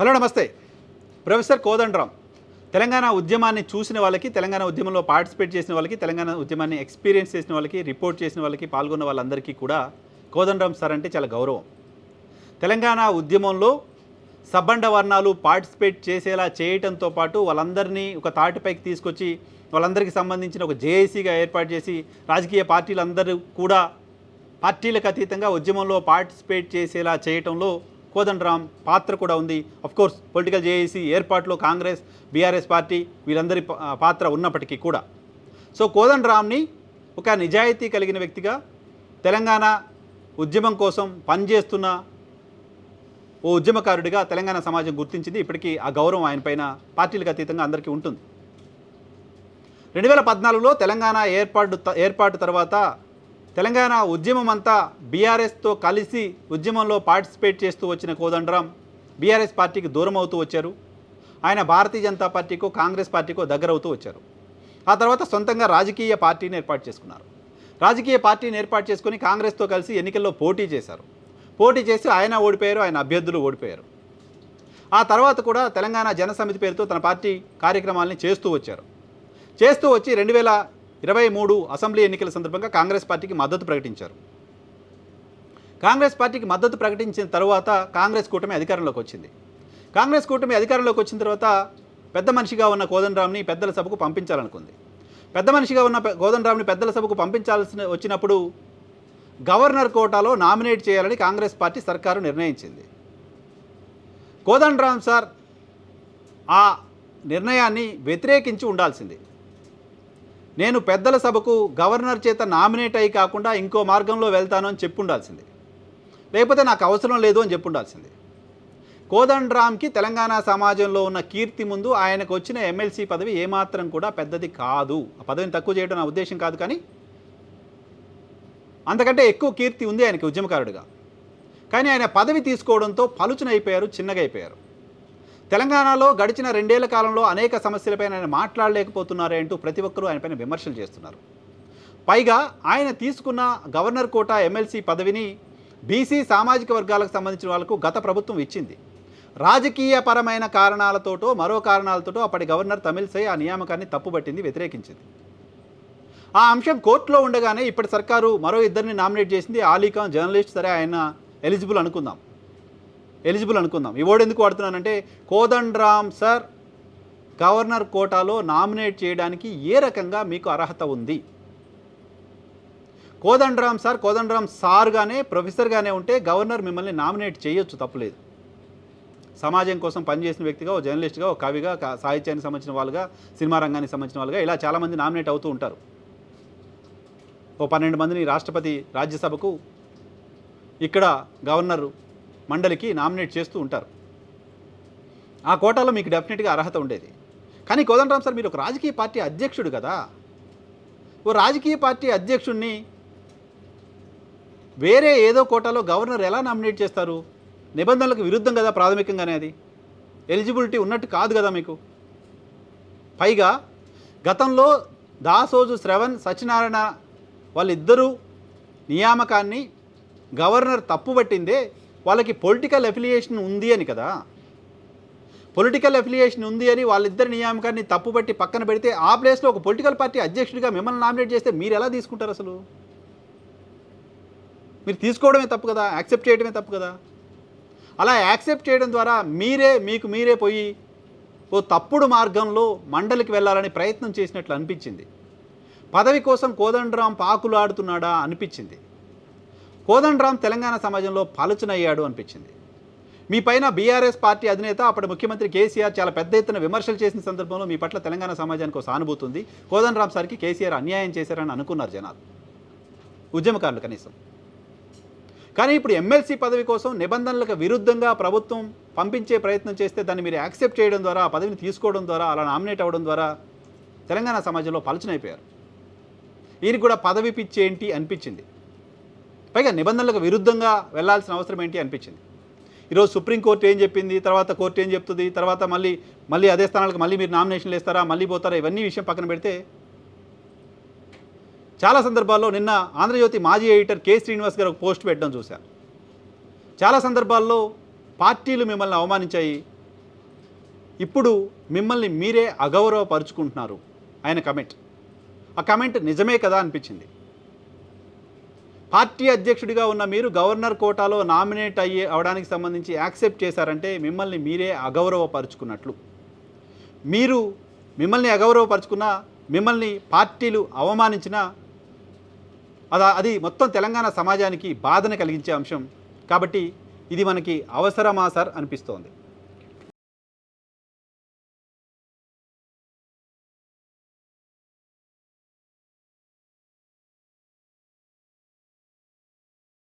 Hello నమస్తే. Professor Kodandaram Telangana ఉద్యమాన్ని చూసిన వాళ్ళకి, తెలంగాణ ఉద్యమంలో పార్టిసిపేట్ చేసిన వాళ్ళకి, తెలంగాణ ఉద్యమాన్ని ఎక్స్పీరియన్స్ చేసిన వాళ్ళకి, రిపోర్ట్ చేసిన వాళ్ళకి, పాల్గొన్న వాళ్ళందరికీ కూడా కోదండరాం సార్ అంటే చాలా గౌరవం. తెలంగాణ ఉద్యమంలో సబ్బండ వర్ణాలు పార్టిసిపేట్ చేసేలా చేయటంతో పాటు వాళ్ళందరినీ ఒక తాటిపైకి తీసుకొచ్చి వాళ్ళందరికీ సంబంధించిన ఒక జేఏసీగా ఏర్పాటు చేసి రాజకీయ పార్టీలందరూ కూడా పార్టీలకు అతీతంగా ఉద్యమంలో పార్టిసిపేట్ చేసేలా చేయటంలో కోదండరాం పాత్ర కూడా ఉంది. కోర్స్ పొలిటికల్ జేఏసీ ఏర్పాటులో కాంగ్రెస్, బీఆర్ఎస్ పార్టీ వీరందరి పాత్ర ఉన్నప్పటికీ కూడా సో కోదండరాంని ఒక నిజాయితీ కలిగిన వ్యక్తిగా, తెలంగాణ ఉద్యమం కోసం పనిచేస్తున్న ఓ ఉద్యమకారుడిగా తెలంగాణ సమాజం గుర్తించింది. ఇప్పటికీ ఆ గౌరవం ఆయన పైన పార్టీలకు అతీతంగా అందరికీ ఉంటుంది. 2014లో తెలంగాణ ఏర్పాటు తర్వాత తెలంగాణ ఉద్యమం అంతా బీఆర్ఎస్తో కలిసి ఉద్యమంలో పార్టిసిపేట్ చేస్తూ వచ్చిన కోదండరాం బీఆర్ఎస్ పార్టీకి దూరం అవుతూ వచ్చారు. ఆయన భారతీయ జనతా పార్టీకో, కాంగ్రెస్ పార్టీకో దగ్గరవుతూ వచ్చారు. ఆ తర్వాత సొంతంగా రాజకీయ పార్టీని ఏర్పాటు చేసుకున్నారు. రాజకీయ పార్టీని ఏర్పాటు చేసుకుని కాంగ్రెస్తో కలిసి ఎన్నికల్లో పోటీ చేశారు. పోటీ చేసి ఆయన ఓడిపోయారు, ఆయన అభ్యర్థులు ఓడిపోయారు. ఆ తర్వాత కూడా తెలంగాణ జనసమితి పేరుతో తన పార్టీ కార్యక్రమాలని చేస్తూ వచ్చి 2023 అసెంబ్లీ ఎన్నికల సందర్భంగా కాంగ్రెస్ పార్టీకి మద్దతు ప్రకటించారు. కాంగ్రెస్ పార్టీకి మద్దతు ప్రకటించిన తర్వాత కాంగ్రెస్ కూటమి అధికారంలోకి వచ్చింది. కాంగ్రెస్ కూటమి అధికారంలోకి వచ్చిన తర్వాత పెద్ద మనిషిగా ఉన్న కోదండరాంని పెద్దల సభకు పంపించాలనుకుంది. పెద్ద మనిషిగా ఉన్న కోదండరాంని పెద్దల సభకు వచ్చినప్పుడు గవర్నర్ కోటాలో నామినేట్ చేయాలని కాంగ్రెస్ పార్టీ సర్కారు నిర్ణయించింది. కోదండరాం సార్ ఆ నిర్ణయాన్ని వ్యతిరేకించి ఉండాల్సింది. నేను పెద్దల సభకు గవర్నర్ చేత నామినేట్ అయ్యి కాకుండా ఇంకో మార్గంలో వెళ్తాను అని చెప్పుండాల్సింది. లేకపోతే నాకు అవసరం లేదు అని చెప్పుండాల్సింది. కోదండరాంకి తెలంగాణ సమాజంలో ఉన్న కీర్తి ముందు ఆయనకు వచ్చిన ఎమ్మెల్సీ పదవి ఏమాత్రం కూడా పెద్దది కాదు. ఆ పదవిని తక్కువ చేయడం నా ఉద్దేశం కాదు, కానీ అంతకంటే ఎక్కువ కీర్తి ఉంది ఆయనకి ఉద్యమకారుడిగా. కానీ ఆయన పదవి తీసుకోవడంతో పలుచనైపోయారు, చిన్నగా అయిపోయారు. తెలంగాణలో గడిచిన 2 ఏళ్ల కాలంలో అనేక సమస్యలపైన ఆయన మాట్లాడలేకపోతున్నారే అంటూ ప్రతి ఒక్కరూ ఆయనపైన విమర్శలు చేస్తున్నారు. పైగా ఆయన తీసుకున్న గవర్నర్ కోటా ఎమ్మెల్సీ పదవిని బీసీ సామాజిక వర్గాలకు సంబంధించిన వాళ్ళకు గత ప్రభుత్వం ఇచ్చింది. రాజకీయపరమైన కారణాలతోటో మరో కారణాలతోటో అప్పటి గవర్నర్ తమిళిసై ఆ నియామకాన్ని తప్పుబట్టింది, వ్యతిరేకించింది. ఆ అంశం కోర్టులో ఉండగానే ఇప్పటి సర్కారు మరో ఇద్దరిని నామినేట్ చేసింది. ఆలీఖాన్ జర్నలిస్ట్, సరే ఆయన ఎలిజిబుల్ అనుకుందాం. ఈ వర్డ్ ఎందుకు వాడుతున్నానంటే కోదండరాం సార్ గవర్నర్ కోటాలో నామినేట్ చేయడానికి ఏ రకంగా మీకు అర్హత ఉంది? కోదండరాం సార్గానే, ప్రొఫెసర్గానే ఉంటే గవర్నర్ మిమ్మల్ని నామినేట్ చేయొచ్చు, తప్పులేదు. సమాజం కోసం పనిచేసిన వ్యక్తిగా, ఓ జర్నలిస్ట్గా, ఓ కవిగా, సాహిత్యానికి సంబంధించిన వాళ్ళుగా, సినిమా రంగానికి సంబంధించిన వాళ్ళుగా ఇలా చాలామంది నామినేట్ అవుతూ ఉంటారు. ఓ 12 మందిని రాష్ట్రపతి రాజ్యసభకు, ఇక్కడ గవర్నర్ మండలికి నామినేట్ చేస్తూ ఉంటారు. ఆ కోటాలో మీకు డెఫినెట్గా అర్హత ఉండేది. కానీ కోదండరాం సార్ మీరు ఒక రాజకీయ పార్టీ అధ్యక్షుడు కదా. ఓ రాజకీయ పార్టీ అధ్యక్షుడిని వేరే ఏదో కోటాలో గవర్నర్ ఎలా నామినేట్ చేస్తారు? నిబంధనలకు విరుద్ధం కదా ప్రాథమికంగానే. అది ఎలిజిబిలిటీ ఉన్నట్టు కాదు కదా మీకు. పైగా గతంలో దాసోజు శ్రవణ్, సత్యనారాయణ వాళ్ళిద్దరూ నియామకాన్ని గవర్నర్ తప్పుబట్టిందే వాళ్ళకి పొలిటికల్ అఫిలియేషన్ ఉంది అని కదా. పొలిటికల్ అఫిలియేషన్ ఉంది అని వాళ్ళిద్దరి నియామకాన్ని తప్పుబట్టి పక్కన పెడితే ఆ ప్లేస్లో ఒక పొలిటికల్ పార్టీ అధ్యక్షుడిగా మిమ్మల్ని నామినేట్ చేస్తే మీరు ఎలా తీసుకుంటారు? అసలు మీరు తీసుకోవడమే తప్పు కదా, యాక్సెప్ట్ చేయడమే తప్పు కదా. అలా యాక్సెప్ట్ చేయడం ద్వారా మీరే పోయి ఓ తప్పుడు మార్గంలో మండలికి వెళ్ళాలని ప్రయత్నం చేసినట్లు అనిపించింది. పదవి కోసం కోదండరాం పాకులాడుతున్నాడా అనిపించింది. కోదండరాం తెలంగాణ సమాజంలో పలుచనయ్యాడు అనిపించింది. మీ పైన బీఆర్ఎస్ పార్టీ అధినేత, అప్పటి ముఖ్యమంత్రి కేసీఆర్ చాలా పెద్ద ఎత్తున విమర్శలు చేసిన సందర్భంలో మీ పట్ల తెలంగాణ సమాజానికి ఒక సానుభూతి ఉంది. కోదండరాం సార్కి కేసీఆర్ అన్యాయం చేశారని అనుకున్నారు జనాలు, ఉద్యమకారులు కనీసం. కానీ ఇప్పుడు ఎమ్మెల్సీ పదవి కోసం నిబంధనలకు విరుద్ధంగా ప్రభుత్వం పంపించే ప్రయత్నం చేస్తే దాన్ని మీరు యాక్సెప్ట్ చేయడం ద్వారా, ఆ పదవిని తీసుకోవడం ద్వారా, అలా నామినేట్ అవ్వడం ద్వారా తెలంగాణ సమాజంలో పలుచనైపోయారు. ఈయనకి కూడా పదవి పిచ్చేంటి అనిపించింది. పైగా నిబంధనలకు విరుద్ధంగా వెళ్లాల్సిన అవసరం ఏంటి అనిపించింది. ఈరోజు సుప్రీంకోర్టు ఏం చెప్పింది, తర్వాత కోర్టు ఏం చెప్తుంది, తర్వాత మళ్ళీ అదే స్థానాలకు మళ్ళీ మీరు నామినేషన్లు వేస్తారా, మళ్ళీ పోతారా, ఇవన్నీ విషయం పక్కన పెడితే చాలా సందర్భాల్లో నిన్న ఆంధ్రజ్యోతి మాజీ ఎడిటర్ కె శ్రీనివాస్ గారు ఒక పోస్ట్ పెట్టడం చూశాను. చాలా సందర్భాల్లో పార్టీలు మిమ్మల్ని అవమానించాయి, ఇప్పుడు మిమ్మల్ని మీరే అగౌరవపరుచుకుంటున్నారు ఆయన కమెంట్. ఆ కమెంట్ నిజమే కదా అనిపించింది. పార్టీ అధ్యక్షుడిగా ఉన్న మీరు గవర్నర్ కోటాలో నామినేట్ అవడానికి సంబంధించి యాక్సెప్ట్ చేశారంటే మిమ్మల్ని మీరే అగౌరవపరుచుకున్నట్లు. మీరు మిమ్మల్ని అగౌరవపరుచుకున్నా, మిమ్మల్ని పార్టీలు అవమానించినా అది మొత్తం తెలంగాణ సమాజానికి బాధను కలిగించే అంశం. కాబట్టి ఇది మనకి అవసరమా సార్ అనిపిస్తోంది.